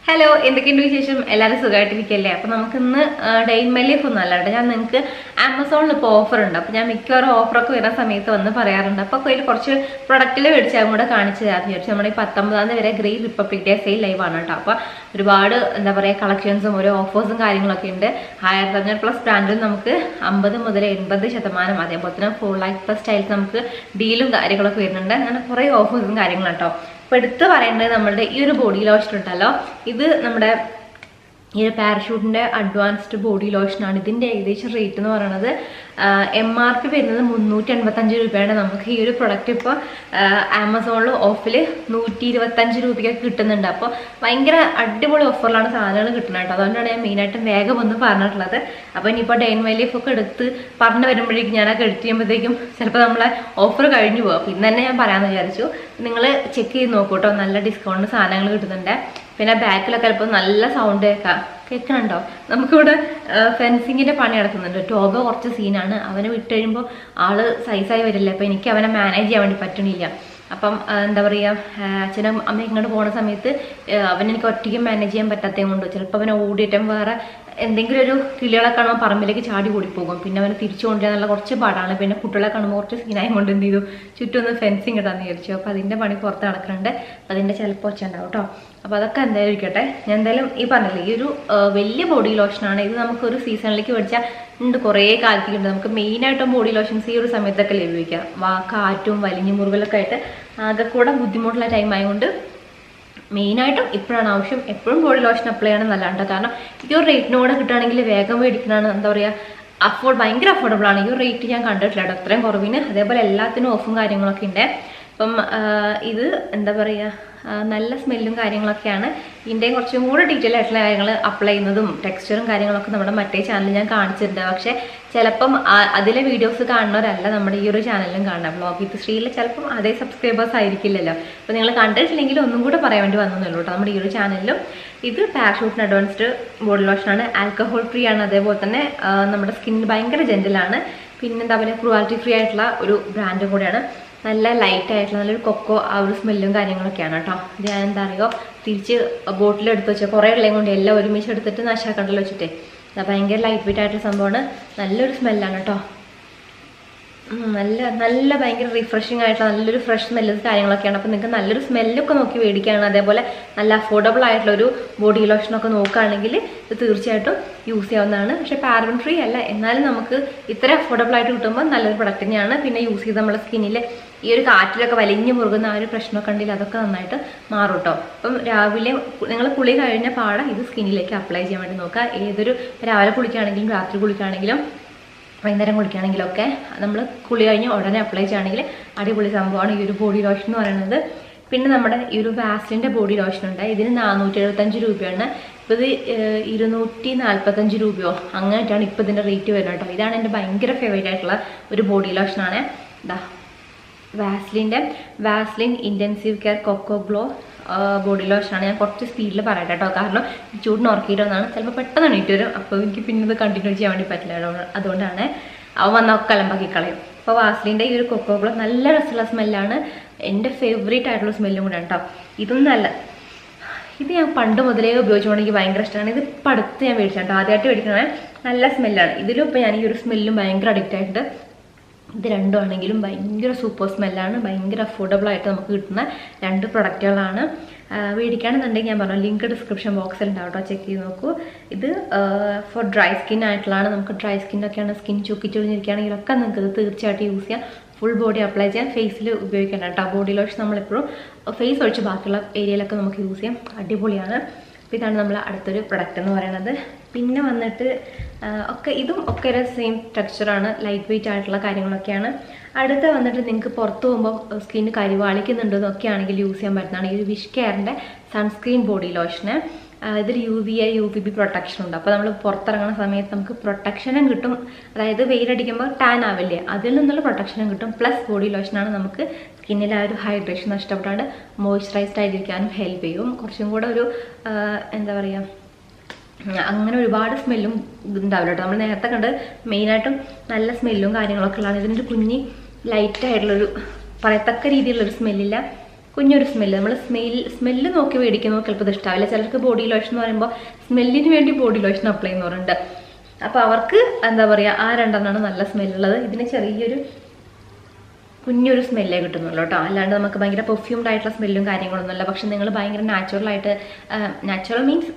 Hello, എന്തൊക്കെയുണ്ട് വിശേഷം? എല്ലാവരും സുഖമായിട്ടിരിക്കല്ലേ? അപ്പോൾ നമുക്കിന്ന് ഡേ ഇൻ മൈ ലൈഫ് ഒന്നും അല്ല കേട്ടോ. ഞാൻ നിങ്ങൾക്ക് ആമസോണിൽ ഇപ്പോൾ ഓഫർ ഉണ്ട്. അപ്പോൾ ഞാൻ മിക്കവാറും ഓഫറൊക്കെ വരുന്ന സമയത്ത് വന്ന് പറയാറുണ്ട്. അപ്പോൾ അതിൽ കുറച്ച് പ്രൊഡക്റ്റിൽ മേടിച്ചാൽ കൂടെ കാണിച്ചു തരാമെന്ന് വിചാരിച്ചു. നമ്മുടെ ഈ 19 വരെ ഗ്രേറ്റ് റിപ്പബ്ലിക് ഡേ സെയിൽ ലൈവാണ് കേട്ടോ. അപ്പോൾ ഒരുപാട് എന്താ പറയുക കളക്ഷൻസും ഓരോ ഓഫേഴ്സും കാര്യങ്ങളൊക്കെ ഉണ്ട്. 1500+ ബ്രാൻഡിൽ നമുക്ക് 50 മുതൽ 80%, അതേപോലെ തന്നെ 4 lakh+ സ്റ്റൈൽസ് നമുക്ക് ഡീലും കാര്യങ്ങളൊക്കെ വരുന്നുണ്ട്. അങ്ങനെ കുറേ ഓഫേഴ്സും കാര്യങ്ങളും കേട്ടോ. അപ്പോൾ എടുത്ത് പറയേണ്ടത് നമ്മളുടെ ഈ ഒരു ബോഡി ലോഷൻ ഉണ്ടല്ലോ, ഇത് നമ്മുടെ ഈ ഒരു പാരഷൂട്ടിൻ്റെ അഡ്വാൻസ്ഡ് ബോഡി ലോഷനാണ്. ഇതിൻ്റെ ഏകദേശം റേറ്റ് എന്ന് പറയുന്നത് MRP വരുന്നത് 385 രൂപയാണ്. നമുക്ക് ഈ ഒരു പ്രൊഡക്റ്റ് ഇപ്പോൾ ആമസോണിൽ ഓഫിൽ 125 രൂപയ്ക്ക് കിട്ടുന്നുണ്ട്. അപ്പോൾ ഭയങ്കര അടിപൊളി ഓഫറിലാണ് സാധനങ്ങൾ കിട്ടുന്നത് കേട്ടോ. അതുകൊണ്ടാണ് ഞാൻ മെയിനായിട്ടും വേഗം ഒന്ന് പറഞ്ഞിട്ടുള്ളത്. അപ്പോൾ ഇനിയിപ്പോൾ ഡേ ഇൻ മൈ ലൈഫ് ഒക്കെ എടുത്ത് പറഞ്ഞു വരുമ്പോഴേക്കും ഞാനൊക്കെ എഡിറ്റ് ചെയ്യുമ്പോഴത്തേക്കും ചിലപ്പോൾ നമ്മളെ ഓഫർ കഴിഞ്ഞു പോകും. അപ്പോൾ ഇന്ന് തന്നെ ഞാൻ പറയാമെന്ന് വിചാരിച്ചു. നിങ്ങൾ ചെക്ക് ചെയ്ത് നോക്കൂ കേട്ടോ, നല്ല ഡിസ്കൗണ്ട് സാധനങ്ങൾ കിട്ടുന്നുണ്ട്. പിന്നെ ബാക്കിലൊക്കെ ചിലപ്പോൾ നല്ല സൗണ്ട് കേൾക്കണുണ്ടോ? നമുക്കിവിടെ ഫെൻസിങ്ങിൻ്റെ പണി നടക്കുന്നുണ്ട്. ടോബ കുറച്ച് സീനാണ്. അവനെ വിട്ട് കഴിയുമ്പോൾ ആള് സൈസായി വരില്ല. അപ്പോൾ എനിക്ക് അവനെ മാനേജ് ചെയ്യാൻ വേണ്ടി പറ്റണില്ല. അപ്പം എന്താ പറയുക, അച്ഛനും അമ്മ ഇങ്ങോട്ട് പോകുന്ന സമയത്ത് അവനെനിക്ക് ഒറ്റയ്ക്ക് മാനേജ് ചെയ്യാൻ പറ്റാത്തത് കൊണ്ട് ചിലപ്പോൾ അവനെ ഓടിയിട്ടും വേറെ എന്തെങ്കിലും ഒരു കിളികളെ കാണുമ്പോൾ പറമ്പിലേക്ക് ചാടി കൂടിപ്പോകും. പിന്നെ അവനെ തിരിച്ചു കൊണ്ടുവരാനുള്ള കുറച്ച് പാടാണ്. പിന്നെ കുട്ടികളെ കാണുമ്പോൾ കുറച്ച് സീനായും കൊണ്ട് എന്ത് ചെയ്തു, ചുറ്റും ഒന്ന് ഫെൻസിങ് ഇടാന്ന് വിചാരിച്ചു. അപ്പോൾ അതിൻ്റെ പണി പുറത്ത് നടക്കുന്നുണ്ട്. അതിൻ്റെ ചിലപ്പോൾ ഒച്ച ഉണ്ടാവും കേട്ടോ. അപ്പോൾ അതൊക്കെ എന്തായാലും ഇരിക്കട്ടെ. ഞാൻ എന്തായാലും ഈ പറഞ്ഞില്ലേ, ഈ ഒരു വലിയ ബോഡി ലോഷനാണ്. ഇത് നമുക്കൊരു സീസണിലേക്ക് മേടിച്ചാൽ ഉണ്ട്, കുറേ കാലത്തേക്കുണ്ട്. നമുക്ക് മെയിനായിട്ടും ബോഡി ലോഷൻസ് ഈ ഒരു സമയത്തൊക്കെ ലഭിക്കാം. കാറ്റും വലിഞ്ഞു മുറിവലൊക്കെ ആയിട്ട് ആകെ കൂടെ ബുദ്ധിമുട്ടുള്ള ടൈം ആയതുകൊണ്ട് മെയിനായിട്ടും ഇപ്പോഴാണ് ആവശ്യം. എപ്പോഴും ബോഡി ലോഷൻ അപ്ലൈ ചെയ്യണം നല്ലതാണ്. കാരണം ഈ ഒരു റേറ്റിനോടെ കിട്ടുകയാണെങ്കിൽ വേഗം മേടിക്കണതാണ് എന്താ പറയുക, ഭയങ്കര അഫോർഡബിൾ ആണ്. ഈ ഒരു റേറ്റ് ഞാൻ കണ്ടിട്ടില്ല കേട്ടോ, അത്രയും കുറവിന്. അതേപോലെ എല്ലാത്തിനും ഓഫും കാര്യങ്ങളൊക്കെ ഉണ്ട്. അപ്പം ഇത് എന്താ പറയുക, നല്ല സ്മെല്ലും കാര്യങ്ങളൊക്കെയാണ്. ഇതിൻ്റെയും കുറച്ചും കൂടെ ഡീറ്റെയിൽ ആയിട്ടുള്ള കാര്യങ്ങൾ അപ്ലൈ ചെയ്യുന്നതും ടെക്സ്ചറും കാര്യങ്ങളൊക്കെ നമ്മുടെ മറ്റേ ചാനലിൽ ഞാൻ കാണിച്ചിട്ടുണ്ട്. പക്ഷേ ചിലപ്പം അതിലെ വീഡിയോസ് കാണുന്നവരല്ല നമ്മുടെ ഈ ഒരു ചാനലിലും കാണുക. വ്ളോഗ് വിത്ത് ശ്രീയിൽ ചിലപ്പം അതേ സബ്സ്ക്രൈബേഴ്സ് ആയിരിക്കില്ലല്ലോ. അപ്പോൾ നിങ്ങൾ കണ്ടിട്ടില്ലെങ്കിൽ ഒന്നും കൂടെ പറയാൻ വേണ്ടി വന്നതല്ലോ കേട്ടോ. നമ്മുടെ ഈ ഒരു ചാനലിലും ഇത് പാരഷൂട്ടിന് അഡ്വാൻസ്ഡ് ബോഡി ലോഷനാണ്. ആൽക്കഹോൾ ഫ്രീ ആണ്. അതേപോലെ തന്നെ നമ്മുടെ സ്കിന്നിന് ഭയങ്കര ജെന്റിലാണ്. പിന്നെ എന്താ പറയുക, ക്രുവാലിറ്റി ഫ്രീ ആയിട്ടുള്ള ഒരു ബ്രാൻഡും കൂടെയാണ്. നല്ല ലൈറ്റ് ആയിട്ടുള്ള നല്ലൊരു കൊക്കോ ആ ഒരു സ്മെല്ലും കാര്യങ്ങളൊക്കെയാണ് കേട്ടോ. ഇത് ഞാൻ എന്താ പറയുക, തിരിച്ച് ബോട്ടിലെടുത്ത് വെച്ചാൽ കുറേ ഉള്ളതും കൊണ്ട് എല്ലാം ഒരുമിച്ച് എടുത്തിട്ട് നാശാക്കണ്ടല്ലോ വെച്ചിട്ടേ. ഭയങ്കര ലൈറ്റ് വെയിറ്റ് ആയിട്ടുള്ള സംഭവമാണ്. നല്ലൊരു സ്മെല്ലാണ് കേട്ടോ. നല്ല ഭയങ്കര റിഫ്രഷിങ് ആയിട്ടുള്ള നല്ലൊരു ഫ്രഷ് സ്മെല്ലും കാര്യങ്ങളൊക്കെയാണ്. അപ്പോൾ നിങ്ങൾക്ക് നല്ലൊരു സ്മെല്ലൊക്കെ നോക്കി മേടിക്കുകയാണ്. അതേപോലെ നല്ല അഫോർഡബിൾ ആയിട്ടുള്ളൊരു ബോഡി ലോഷനൊക്കെ നോക്കുകയാണെങ്കിൽ ഇത് തീർച്ചയായിട്ടും യൂസ് ചെയ്യാവുന്നതാണ്. പക്ഷേ പാരബൻ ഫ്രീ അല്ല, എന്നാലും നമുക്ക് ഇത്ര അഫോർഡബിൾ ആയിട്ട് കിട്ടുമ്പോൾ നല്ലൊരു പ്രൊഡക്റ്റ് തന്നെയാണ്. പിന്നെ യൂസ് ചെയ്ത് നമ്മുടെ സ്കിന്നിൽ ഈ ഒരു കാറ്റിലൊക്കെ വലിഞ്ഞു മുറുകുന്ന ആ ഒരു പ്രശ്നമൊക്കെ ഉണ്ടെങ്കിൽ അതൊക്കെ നന്നായിട്ട് മാറും കേട്ടോ. അപ്പം രാവിലെ നിങ്ങൾ കുളി കഴിഞ്ഞ പാടെ ഇത് സ്കിന്നിലേക്ക് അപ്ലൈ ചെയ്യാൻ വേണ്ടി നോക്കുക. ഏതൊരു രാവിലെ കുളിക്കുകയാണെങ്കിലും രാത്രി കുളിക്കുകയാണെങ്കിലും വൈകുന്നേരം കുളിക്കുകയാണെങ്കിലൊക്കെ നമ്മൾ കുളി കഴിഞ്ഞ് ഉടനെ അപ്ലൈ ചെയ്യുകയാണെങ്കിൽ അടിപൊളി സംഭവമാണ് ഈ ഒരു ബോഡി ലോഷൻ എന്ന് പറയുന്നത്. പിന്നെ നമ്മുടെ ഈ ഒരു വാസ്ലിൻ്റെ ബോഡി ലോഷൻ ഉണ്ട്. ഇതിന് 475 രൂപയാണ്. ഇപ്പോൾ ഇത് 245 രൂപയോ അങ്ങനെയായിട്ടാണ് ഇപ്പോൾ ഇതിൻ്റെ റേറ്റ് വരുന്നത് കേട്ടോ. ഇതാണ് എൻ്റെ ഭയങ്കര ഫേവറേറ്റ് ആയിട്ടുള്ള ഒരു ബോഡി ലോഷനാണ്. ഇതാ Vaseline intensive care cocoa glow body ലോഷനാണ്. ഞാൻ കുറച്ച് സ്പീഡിൽ പറയട്ടെ കേട്ടോ, കാരണം ചൂടിന് ഉറക്കിയിട്ടൊന്നാണ് ചിലപ്പോൾ പെട്ടെന്ന് എണീറ്റ് വരും. അപ്പോൾ എനിക്ക് പിന്നെ ഇത് കണ്ടിന്യൂ ചെയ്യാൻ വേണ്ടി പറ്റില്ല. അതുകൊണ്ടാണ് അവൻ വന്നൊക്കെ അലമ്പാക്കി കളയും. അപ്പോൾ വാസ്ലിൻ്റെ ഈ ഒരു കൊക്കോ ഗ്ലോ നല്ല രസമുള്ള സ്മെല്ലാണ്. എൻ്റെ ഫേവറേറ്റ് ആയിട്ടുള്ള സ്മെല്ലും കൂടെ കേട്ടോ. ഇതും നല്ല, ഇത് ഞാൻ പണ്ട് മുതലേ ഉപയോഗിച്ചുകൊണ്ട് എനിക്ക് ഭയങ്കര ഇഷ്ടമാണ്. ഇത് ഇപ്പം അടുത്ത് ഞാൻ മേടിച്ചിട്ടുണ്ട്, ആദ്യമായിട്ട് മേടിക്കണേ. നല്ല സ്മെല്ലാണ്. ഇതിലും ഇപ്പോൾ ഞാൻ ഈ ഒരു സ്മെല്ലും ഭയങ്കര അഡിക്റ്റ് ആയിട്ട്. ഇത് രണ്ടും ആണെങ്കിലും ഭയങ്കര സൂപ്പർ സ്മെല്ലാണ്. ഭയങ്കര അഫോർഡബിൾ ആയിട്ട് നമുക്ക് കിട്ടുന്ന രണ്ട് പ്രൊഡക്റ്റുകളാണ്. മേടിക്കുകയാണെന്നുണ്ടെങ്കിൽ ഞാൻ പറഞ്ഞു ലിങ്ക് ഡിസ്ക്രിപ്ഷൻ ബോക്സിൽ ഉണ്ടാവും കേട്ടോ, ചെക്ക് ചെയ്ത് നോക്കൂ. ഇത് ഫോർ ഡ്രൈ സ്കിൻ ആയിട്ടുള്ളതാണ്. നമുക്ക് ഡ്രൈ സ്കിന്നൊക്കെയാണ്, സ്കിൻ ചുക്കിച്ചൊഴിഞ്ഞിരിക്കുകയാണെങ്കിലൊക്കെ നിങ്ങൾക്ക് ഇത് തീർച്ചയായിട്ടും യൂസ് ചെയ്യാം. ഫുൾ ബോഡി അപ്ലൈ ചെയ്യാൻ, ഫേസിൽ ഉപയോഗിക്കേണ്ട കേട്ടോ. ബോഡി ലോഷൻ നമ്മളെപ്പോഴും ഫേസ് ഒഴിച്ച് ബാക്കിയുള്ള ഏരിയയിലൊക്കെ നമുക്ക് യൂസ് ചെയ്യാം. അടിപൊളിയാണ്. അപ്പോൾ ഇതാണ് നമ്മൾ അടുത്തൊരു പ്രൊഡക്റ്റ് എന്ന് പറയുന്നത്. പിന്നെ വന്നിട്ട് ഇതും ഒക്കെ ഒരു സെയിം ടെക്സ്ചറാണ്, ലൈറ്റ് വെയിറ്റ് ആയിട്ടുള്ള കാര്യങ്ങളൊക്കെയാണ്. അടുത്ത വന്നിട്ട് നിങ്ങൾക്ക് പുറത്ത് പോകുമ്പോൾ സ്കിന്ന് കരിവാളിക്കുന്നുണ്ടെന്നൊക്കെ ആണെങ്കിൽ യൂസ് ചെയ്യാൻ പറ്റുന്നതാണ് ഈ ഒരു വിഷ് കെയറിൻ്റെ സൺസ്ക്രീൻ ബോഡി ലോഷന്. ഇതിൽ UVA UVB പ്രൊട്ടക്ഷൻ ഉണ്ട്. അപ്പോൾ നമ്മൾ പുറത്തിറങ്ങുന്ന സമയത്ത് നമുക്ക് പ്രൊട്ടക്ഷനും കിട്ടും. അതായത് വെയിലടിക്കുമ്പോൾ ടാൻ ആവില്ലേ, അതിൽ നിന്നുള്ള പ്രൊട്ടക്ഷനും കിട്ടും. പ്ലസ് ബോഡി ലോഷനാണ് നമുക്ക് സ്കിന്നിൽ ആ ഒരു ഹൈഡ്രേഷൻ നഷ്ടപ്പെടാണ്ട് മോയ്സ്ചറൈസ്ഡ് ആയിരിക്കാനും ഹെൽപ്പ് ചെയ്യും. കുറച്ചും കൂടെ ഒരു എന്താ പറയുക, അങ്ങനെ ഒരുപാട് സ്മെല്ലും ഉണ്ടാവില്ല കേട്ടോ. നമ്മൾ നേരത്തെ കണ്ട് മെയിനായിട്ടും നല്ല സ്മെല്ലും കാര്യങ്ങളൊക്കെ ഉള്ളതാണ്. ഇതിനൊരു കുഞ്ഞി ലൈറ്റായിട്ടുള്ളൊരു പറയത്തക്ക രീതിയിലുള്ളൊരു സ്മെല്ലില്ല, കുഞ്ഞൊരു സ്മെല്ല്. നമ്മൾ സ്മെല്ല് നോക്കി മേടിക്കുന്നത് ചിലപ്പോൾ ഇത് ഇഷ്ടാവില്ല. ചിലർക്ക് ബോഡി ലോഷൻ എന്ന് പറയുമ്പോൾ സ്മെല്ലിന് വേണ്ടി ബോഡി ലോഷൻ അപ്ലൈ ചെയ്യുന്നവരുണ്ട്. അപ്പോൾ അവർക്ക് എന്താ പറയുക, ആ രണ്ടെണ്ണമാണ് നല്ല സ്മെല്ലുള്ളത്. ഇതിന് ചെറിയൊരു കുഞ്ഞൊരു സ്മെല്ലേ കിട്ടുന്നുള്ളൂ കേട്ടോ. അല്ലാണ്ട് നമുക്ക് ഭയങ്കര പെർഫ്യൂംഡ് ആയിട്ടുള്ള സ്മെല്ലും കാര്യങ്ങളൊന്നുമില്ല. പക്ഷെ നിങ്ങൾ ഭയങ്കര നാച്ചുറലായിട്ട്, നാച്ചുറൽ മീൻസ്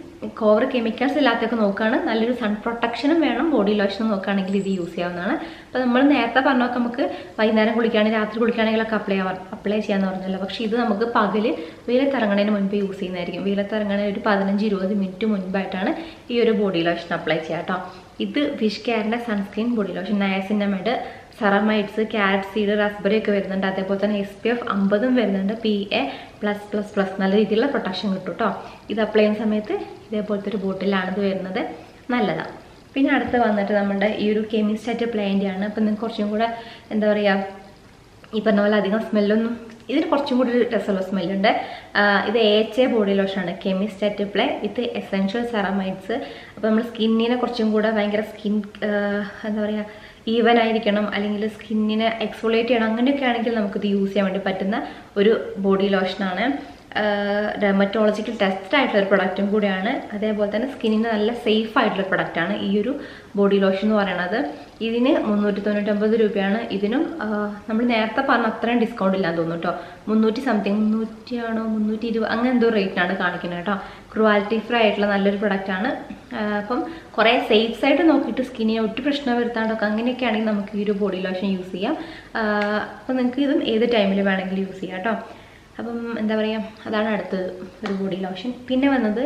ഓവർ കെമിക്കൽസ് ഇല്ലാത്തൊക്കെ നോക്കുകയാണ്, നല്ലൊരു സൺ പ്രൊട്ടക്ഷനും വേണം ബോഡി ലോഷൻ നോക്കുകയാണെങ്കിൽ ഇത് യൂസ് ചെയ്യാവുന്നതാണ്. അപ്പോൾ നമ്മൾ നേരത്തെ പറഞ്ഞൊക്കെ നമുക്ക് വൈകുന്നേരം കുളിക്കുകയാണെങ്കിൽ രാത്രി കുളിക്കുകയാണെങ്കിലൊക്കെ അപ്ലൈ ചെയ്യാമെന്ന് പറഞ്ഞല്ലോ. പക്ഷേ ഇത് നമുക്ക് പകൽ വെയിലത്തിറങ്ങുന്നതിന് മുൻപ് യൂസ് ചെയ്യുന്നതായിരിക്കും. വെയിലത്തിറങ്ങുന്ന ഒരു 15-20 മിനിറ്റ് മുൻപായിട്ടാണ് ഈ ഒരു ബോഡി ലോഷൻ അപ്ലൈ ചെയ്യുക കേട്ടോ. ഇത് ഫിഷ് കെയറിൻ്റെ sunscreen body lotion, niacinamide, ceramides, carrot seed, raspberry ഒക്കെ വരുന്നുണ്ട്. അതേപോലെ തന്നെ SPF 50 വരുന്നുണ്ട്. PA+++, നല്ല രീതിയിലുള്ള പ്രൊട്ടക്ഷൻ കിട്ടും കേട്ടോ. ഇത് അപ്ലൈ ചെയ്യുന്ന സമയത്ത് ഇതേപോലത്തെ ഒരു ബോട്ടിലാണ് ഇത് വരുന്നത്, നല്ലതാണ്. പിന്നെ അടുത്ത് വന്നിട്ട് നമ്മുടെ ഈ ഒരു കെമിസ്റ്റാറ്റ് പ്ലാന്റ് ആണ്. അപ്പം നിങ്ങൾക്ക് കുറച്ചും കൂടെ എന്താ പറയുക, ഈ പറഞ്ഞ പോലെ അധികം സ്മെല്ലൊന്നും, ഇതിന് കുറച്ചും കൂടി ഒരു രസമുള്ള സ്മെല്ലുണ്ട്. ഇത് AHA ബോഡി ലോഷനാണ്, chemist at play with essential ceramides. അപ്പോൾ നമ്മൾ സ്കിന്നിനെ കുറച്ചും കൂടെ ഭയങ്കര എന്താ പറയുക, ഈവൻ ആയിരിക്കണം, അല്ലെങ്കിൽ സ്കിന്നിനെ എക്സ്ഫോളിയേറ്റ് ചെയ്യണം, അങ്ങനെയൊക്കെ ആണെങ്കിൽ നമുക്കിത് യൂസ് ചെയ്യാൻ വേണ്ടി പറ്റുന്ന ഒരു ബോഡി ലോഷനാണ്. ഡെർമറ്റോളജിക്കൽ ടെസ്റ്റഡ് ആയിട്ടുള്ള ഒരു പ്രൊഡക്റ്റും കൂടിയാണ്. അതേപോലെ തന്നെ സ്കിന്നിന് നല്ല സേഫ് ആയിട്ടുള്ള പ്രൊഡക്റ്റാണ് ഈ ഒരു ബോഡി ലോഷൻ എന്ന് പറയുന്നത്. ഇതിന് 399 രൂപയാണ്. ഇതിനും നമ്മൾ നേരത്തെ പറഞ്ഞ അത്രയും ഡിസ്കൗണ്ട് ഇല്ലാന്ന് തോന്നുന്നു കേട്ടോ. 300 സംതിങ്, 300 ആണോ 320 അങ്ങനെ എന്തോ റേറ്റിനാണ് കാണിക്കുന്നത് കേട്ടോ. ക്രുവാലിറ്റി ഫ്രീ ആയിട്ടുള്ള നല്ലൊരു പ്രൊഡക്റ്റാണ്. അപ്പം കുറേ സേഫ് സൈഡ് നോക്കിയിട്ട് സ്കിന്നിനെ ഒറ്റ പ്രശ്നം വരുത്താണ്ടൊക്കെ അങ്ങനെയൊക്കെ ആണെങ്കിൽ നമുക്ക് ഈ ഒരു ബോഡി ലോഷൻ യൂസ് ചെയ്യാം. അപ്പം നിങ്ങൾക്ക് ഇതും ഏത് ടൈമിൽ വേണമെങ്കിലും യൂസ് ചെയ്യാം കേട്ടോ. അപ്പം എന്താ പറയുക, അതാണ് അടുത്തത് ഒരു ബോഡി ലോഷൻ. പിന്നെ വന്നത്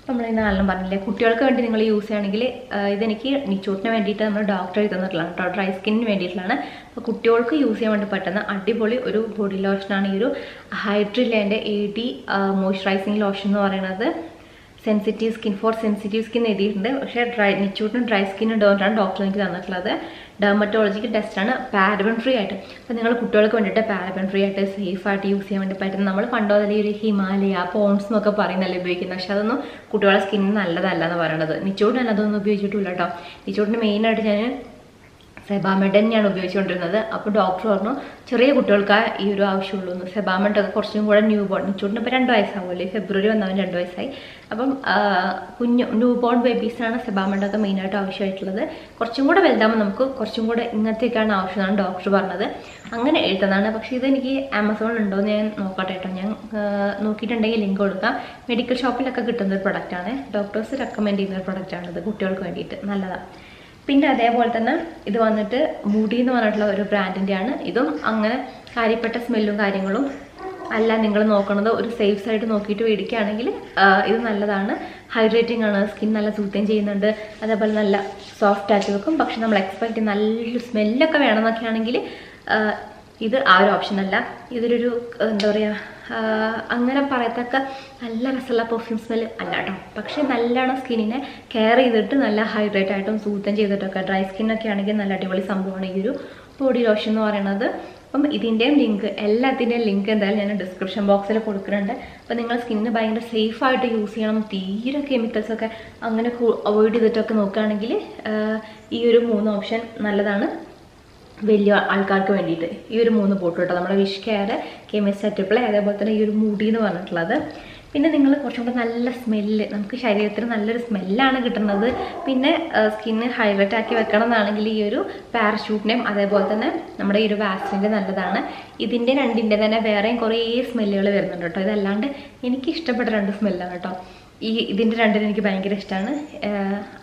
നമ്മൾ ഇന്ന് നാലെണ്ണം പറഞ്ഞില്ലേ, കുട്ടികൾക്ക് വേണ്ടി നിങ്ങൾ യൂസ് ചെയ്യുകയാണെങ്കിൽ ഇതെനിക്ക് നിച്ചൂട്ടിന് വേണ്ടിയിട്ട് നമ്മൾ ഡോക്ടർ എഴുതി തന്നിട്ടുള്ളതാണ് കേട്ടോ. ഡ്രൈ സ്കിന്നിന് വേണ്ടിയിട്ടുള്ളതാണ്. അപ്പോൾ കുട്ടികൾക്ക് യൂസ് ചെയ്യാൻ വേണ്ടി പറ്റുന്ന അടിപൊളി ഒരു ബോഡി ലോഷനാണ് ഈ ഒരു ഹൈഡ്രിലേൻ്റെ AD മോയ്സ്ചറൈസിങ് ലോഷൻ എന്ന് പറയുന്നത്. Sensitive skin, for sensitive skin എഴുതിയിട്ടുണ്ട്. പക്ഷേ നിച്ചൂട്ടിന് ഡ്രൈ സ്കിൻ ഉണ്ടോന്നാണ് ഡോക്ടർ എനിക്ക് തന്നിട്ടുള്ളത്. ഡെർമറ്റോളജിക്കൽ ടെസ്റ്റാണ്, പാരബൻ ഫ്രീ ആയിട്ട്. അപ്പോൾ നിങ്ങൾ കുട്ടികൾക്ക് വേണ്ടിയിട്ട് പാരബൻ ഫ്രീ ആയിട്ട് സേഫായിട്ട് യൂസ് ചെയ്യാൻ വേണ്ടി പറ്റുന്ന, നമ്മൾ പണ്ടോതല്ലേ ഒരു ഹിമാലയ, പോൺസ് എന്നൊക്കെ പറയുന്നല്ലേ ഉപയോഗിക്കുന്നത്. പക്ഷെ അതൊന്നും കുട്ടികളുടെ സ്കിന്നിന് നല്ലതല്ല എന്ന് പറയുന്നത്. നിച്ചൂട്ടിന് അതൊന്നും ഉപയോഗിച്ചിട്ടില്ല കേട്ടോ. നിച്ചൂട്ടിന് മെയിനായിട്ട് ഞാൻ സെബാമെഡ് തന്നെയാണ് ഉപയോഗിച്ചുകൊണ്ടിരുന്നത്. അപ്പോൾ ഡോക്ടർ പറഞ്ഞു ചെറിയ കുട്ടികൾക്ക് ഈ ഒരു ആവശ്യമുള്ളൂ. സെബാമെഡൊക്കെ കുറച്ചും കൂടെ ന്യൂ ബോൺ, നിച്ചൂട്ടിന് ഇപ്പോൾ 2 വയസ്സാവുമല്ലേ, ഫെബ്രുവരി വന്നവൻ 2 വയസ്സായി. അപ്പം ന്യൂ ബോൺ ബേബീസാണ് സെബാമെഡൊക്കെ മെയിനായിട്ട് ആവശ്യമായിട്ടുള്ളത്. കുറച്ചും കൂടെ വലുതാകുമ്പോൾ നമുക്ക് കുറച്ചും കൂടെ ഇങ്ങനത്തേക്കാണ് ആവശ്യമാണ് ഡോക്ടർ പറഞ്ഞത്. അങ്ങനെ എഴുതുന്നതാണ്. പക്ഷേ ഇതെനിക്ക് ആമസോണിൽ ഉണ്ടോ എന്ന് ഞാൻ നോക്കട്ടെ കേട്ടോ. ഞാൻ നോക്കിയിട്ടുണ്ടെങ്കിൽ ലിങ്ക് കൊടുക്കാം. മെഡിക്കൽ ഷോപ്പിലൊക്കെ കിട്ടുന്ന ഒരു പ്രൊഡക്റ്റാണ്. ഡോക്ടേഴ്സ് റെക്കമെൻഡ് ചെയ്യുന്ന ഒരു പ്രൊഡക്റ്റാണിത് കുട്ടികൾക്ക് വേണ്ടിയിട്ട്, നല്ലതാണ്. പിന്നെ അതേപോലെ തന്നെ ഇത് വന്നിട്ട് മൂഡി എന്ന് പറഞ്ഞിട്ടുള്ള ഒരു ബ്രാൻഡിൻ്റെയാണ്. ഇതും അങ്ങനെ കാര്യപ്പെട്ട സ്മെല്ലും കാര്യങ്ങളും അല്ല നിങ്ങൾ നോക്കണത്. ഒരു സേഫ് സൈഡ് നോക്കിയിട്ട് മേടിക്കുകയാണെങ്കിൽ ഇത് നല്ലതാണ്. ഹൈഡ്രേറ്റിംഗ് ആണ്, സ്കിൻ നല്ല സൂത്തേം ചെയ്യുന്നുണ്ട്, അതേപോലെ നല്ല സോഫ്റ്റ് ആക്കി വെക്കും. പക്ഷെ നമ്മൾ എക്സ്പെക്ട് ചെയ്യുന്ന നല്ലൊരു സ്മെല്ലൊക്കെ വേണമെന്നൊക്കെ ആണെങ്കിൽ ഇത് ആ ഒരു ഓപ്ഷൻ അല്ല. ഇതൊരു എന്താ പറയുക, അങ്ങനെ പറയത്തക്ക നല്ല രസമുള്ള പെർഫ്യൂം സ്മെല്ല് അല്ല കേട്ടോ. പക്ഷെ നല്ലോണം സ്കിന്നിനെ കെയർ ചെയ്തിട്ട് നല്ല ഹൈഡ്രേറ്റ് ആയിട്ടും സൂത്തം ചെയ്തിട്ടൊക്കെ, ഡ്രൈ സ്കിന്നൊക്കെ ആണെങ്കിൽ നല്ല അടിപൊളി സംഭവമാണ് ഈ ഒരു ബോഡി ലോഷൻ എന്ന് പറയുന്നത്. അപ്പം ഇതിൻ്റെയും ലിങ്ക്, എല്ലാത്തിൻ്റെയും ലിങ്ക് എന്തായാലും ഞാൻ ഡിസ്ക്രിപ്ഷൻ ബോക്സിൽ കൊടുക്കുന്നുണ്ട്. അപ്പോൾ നിങ്ങൾ സ്കിന്നിന് ഭയങ്കര സേഫായിട്ട് യൂസ് ചെയ്യണം, തീരെ കെമിക്കൽസൊക്കെ അങ്ങനെ അവോയ്ഡ് ചെയ്തിട്ടൊക്കെ നോക്കുകയാണെങ്കിൽ ഈ ഒരു 3 ഓപ്ഷൻ നല്ലതാണ് വലിയ ആൾക്കാർക്ക് വേണ്ടിയിട്ട്. ഈ ഒരു 3 ബോട്ടിൽ കേട്ടോ, നമ്മുടെ വിഷ് കെയർ, കെമിസ്റ്റാറ്റ് പ്ലേ, അതേപോലെ തന്നെ ഈ ഒരു മൂഡി എന്ന് പറഞ്ഞിട്ടുള്ളത്. പിന്നെ നിങ്ങൾ കുറച്ചും കൂടെ നല്ല സ്മെല്ല്, നമുക്ക് ശരീരത്തിന് നല്ലൊരു സ്മെല്ലാണ് കിട്ടുന്നത്. പിന്നെ സ്കിന്ന് ഹൈഡ്രേറ്റ് ആക്കി വെക്കണം എന്നാണെങ്കിൽ ഈ ഒരു പാരഷൂട്ടിൻ്റെയും അതേപോലെ തന്നെ നമ്മുടെ ഈ ഒരു വാക്സിൻ്റെ നല്ലതാണ്. ഇതിൻ്റെ രണ്ടിൻ്റെ തന്നെ വേറെയും കുറേ സ്മെല്ലുകൾ വരുന്നുണ്ട് കേട്ടോ. ഇതല്ലാണ്ട് എനിക്ക് ഇഷ്ടപ്പെട്ട 2 സ്മെല്ലാണ് കേട്ടോ. ഇതിൻ്റെ രണ്ടിനും എനിക്ക് ഭയങ്കര ഇഷ്ടമാണ്,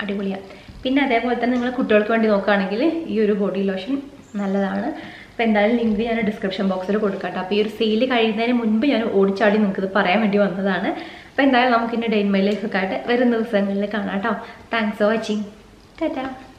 അടിപൊളിയാണ്. പിന്നെ അതേപോലെ തന്നെ നിങ്ങൾ കുട്ടികൾക്ക് വേണ്ടി നോക്കുകയാണെങ്കിൽ ഈ ഒരു ബോഡി ലോഷൻ നല്ലതാണ്. അപ്പോൾ എന്തായാലും ലിങ്ക് ഞാൻ ഡിസ്ക്രിപ്ഷൻ ബോക്സിൽ കൊടുക്കാം കേട്ടോ. അപ്പോൾ ഈ ഒരു സെയിൽ കഴിയുന്നതിന് മുൻപ് ഞാൻ ഓടിച്ചാടി നിങ്ങൾക്ക് ഇത് പറയാൻ വേണ്ടി വന്നതാണ്. അപ്പോൾ എന്തായാലും നമുക്കിൻ്റെ ഡേ ഇൻ മൈ ലൈഫ് ഒക്കെ ആയിട്ട് വരും ദിവസങ്ങളിൽ കാണാം കേട്ടോ. Thanks for watching. ടാറ്റാ.